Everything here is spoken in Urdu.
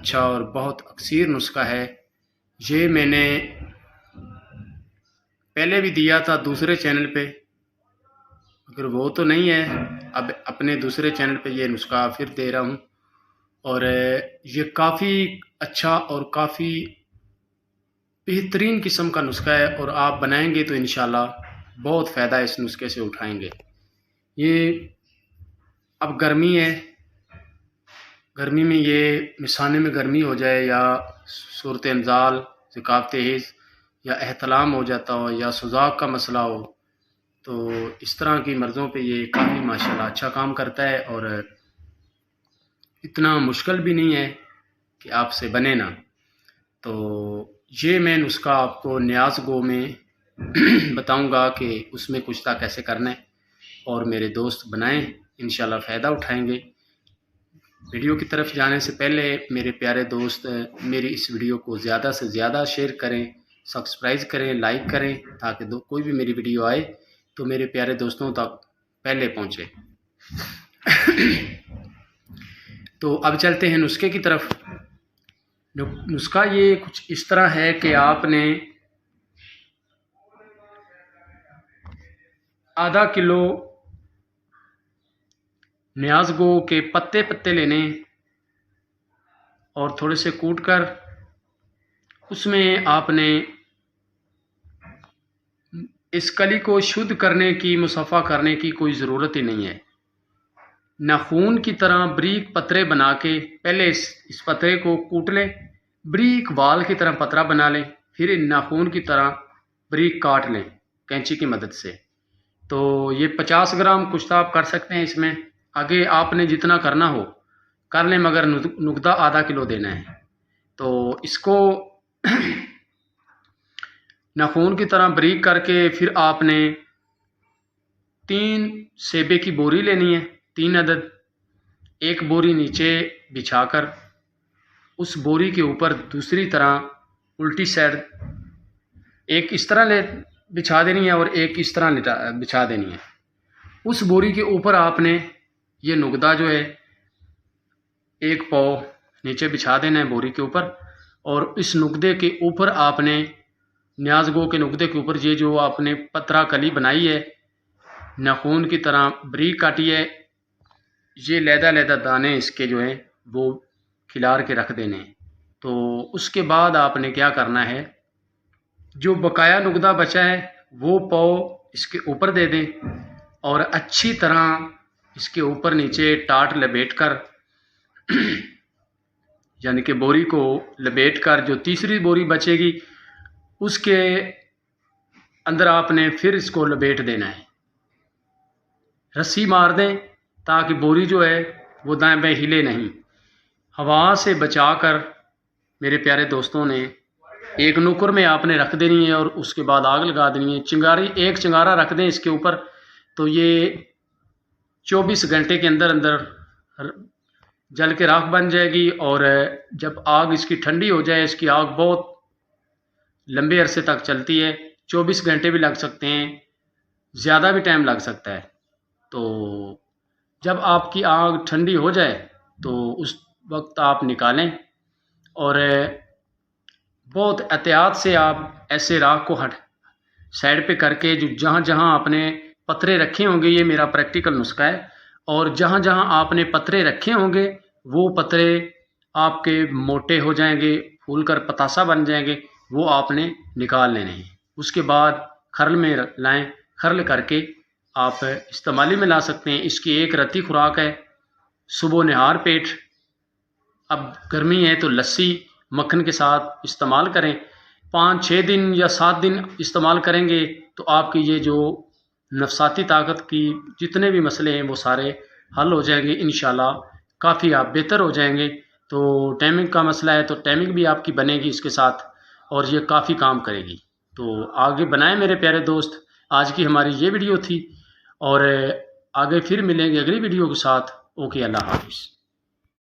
اچھا اور بہت اکثیر نسخہ ہے۔ یہ میں نے پہلے بھی دیا تھا دوسرے چینل پہ، مگر وہ تو نہیں ہے، اب اپنے دوسرے چینل پہ یہ نسخہ پھر دے رہا ہوں، اور یہ کافی اچھا اور کافی بہترین قسم کا نسخہ ہے، اور آپ بنائیں گے تو انشاءاللہ بہت فائدہ اس نسخے سے اٹھائیں گے۔ یہ اب گرمی ہے، گرمی میں یہ مثانے میں گرمی ہو جائے یا صورت انزال ذکاوت حیض یا احتلام ہو جاتا ہو یا سوزاک کا مسئلہ ہو، تو اس طرح کی مرضوں پہ یہ کافی ماشاءاللہ اچھا کام کرتا ہے، اور اتنا مشکل بھی نہیں ہے کہ آپ سے بنے نا۔ تو یہ میں نسخہ آپ کو نیاز گو میں بتاؤں گا کہ اس میں کشتہ کیسے کرنا ہے، اور میرے دوست بنائیں، انشاءاللہ فائدہ اٹھائیں گے۔ ویڈیو کی طرف جانے سے پہلے میرے پیارے دوست میری اس ویڈیو کو زیادہ سے زیادہ شیئر کریں، سبسکرائب کریں، لائک کریں، تاکہ کوئی بھی میری ویڈیو آئے تو میرے پیارے دوستوں تک پہلے پہنچے۔ تو اب چلتے ہیں نسخے کی طرف۔ نسخہ یہ کچھ اس طرح ہے کہ آپ نے آدھا کلو نیاز گو کے پتے لینے اور تھوڑے سے کوٹ کر اس میں آپ نے اس کلی کو شدھ کرنے کی، مصفحہ کرنے کی کوئی ضرورت ہی نہیں ہے۔ ناخون کی طرح بریک پترے بنا کے پہلے اس پترے کو کوٹ لیں، بریک وال کی طرح پترا بنا لیں، پھر ناخون کی طرح بریک کاٹ لیں کینچی کی مدد سے۔ تو یہ 50 گرام کشتہ آپ کر سکتے ہیں۔ اس میں آگے آپ نے جتنا کرنا ہو کر لیں، مگر نقدہ آدھا کلو دینا ہے۔ تو اس کو ناخون کی طرح بریک کر کے پھر آپ نے 3 سیبے کی بوری لینی ہے، 3 عدد۔ ایک بوری نیچے بچھا کر اس بوری کے اوپر دوسری طرح الٹی سائڈ ایک اس طرح بچھا دینی ہے اور ایک اس طرح بچھا دینی ہے۔ اس بوری کے اوپر آپ نے یہ نقدہ جو ہے 1 پاؤ نیچے بچھا دینا ہے بوری کے اوپر، اور اس نقدے کے اوپر آپ نے نیاز گو کے نقدے کے اوپر یہ جو آپ نے پترا کلی بنائی ہے، ناخون کی طرح بریک کاٹی ہے، یہ علیحدہ دانے اس کے جو ہیں وہ کھلار کے رکھ دینے ہیں۔ تو اس کے بعد آپ نے کیا کرنا ہے، جو بقایا نقدہ بچا ہے وہ پاؤ اس کے اوپر دے دیں، اور اچھی طرح اس کے اوپر نیچے ٹاٹ لپیٹ کر یعنی کہ بوری کو لپیٹ کر جو تیسری بوری بچے گی اس کے اندر آپ نے پھر اس کو لپیٹ دینا ہے۔ رسی مار دیں تاکہ بوری جو ہے وہ دائیں بائیں ہلے نہیں۔ ہوا سے بچا کر میرے پیارے دوستوں نے ایک نوکر میں آپ نے رکھ دینی ہے، اور اس کے بعد آگ لگا دینی ہے۔ چنگاری ایک چنگارا رکھ دیں اس کے اوپر، تو یہ 24 گھنٹے کے اندر جل کے راکھ بن جائے گی، اور جب آگ اس کی ٹھنڈی ہو جائے، اس کی آگ بہت لمبے عرصے تک چلتی ہے، 24 گھنٹے بھی لگ سکتے ہیں، زیادہ بھی ٹائم لگ سکتا ہے۔ تو جب آپ کی آگ ٹھنڈی ہو جائے تو اس وقت آپ نکالیں، اور بہت احتیاط سے آپ ایسے راکھ کو سائڈ پہ کر کے جو جہاں جہاں آپ نے پترے رکھے ہوں گے، یہ میرا پریکٹیکل نسخہ ہے، اور جہاں جہاں آپ نے پترے رکھے ہوں گے وہ پترے آپ کے موٹے ہو جائیں گے، پھول کر پتاسا بن جائیں گے، وہ آپ نے نکال لینے ہیں۔ اس کے بعد کھرل میں لائیں، کھرل کر کے آپ استعمالی میں لا سکتے ہیں۔ اس کی ایک رتی خوراک ہے، صبح نہار پیٹ۔ اب گرمی ہے تو لسی مکھن کے ساتھ استعمال کریں، 5-6 دن یا 7 دن استعمال کریں گے تو آپ کی یہ جو نفساتی طاقت کی جتنے بھی مسئلے ہیں وہ سارے حل ہو جائیں گے انشاءاللہ، کافی آپ بہتر ہو جائیں گے۔ تو ٹائمنگ کا مسئلہ ہے تو ٹائمنگ بھی آپ کی بنے گی اس کے ساتھ، اور یہ کافی کام کرے گی۔ تو آگے بنائیں میرے پیارے دوست۔ آج کی ہماری یہ ویڈیو تھی، اور آگے پھر ملیں گے اگلی ویڈیو کے ساتھ۔ اوکے، اللہ حافظ۔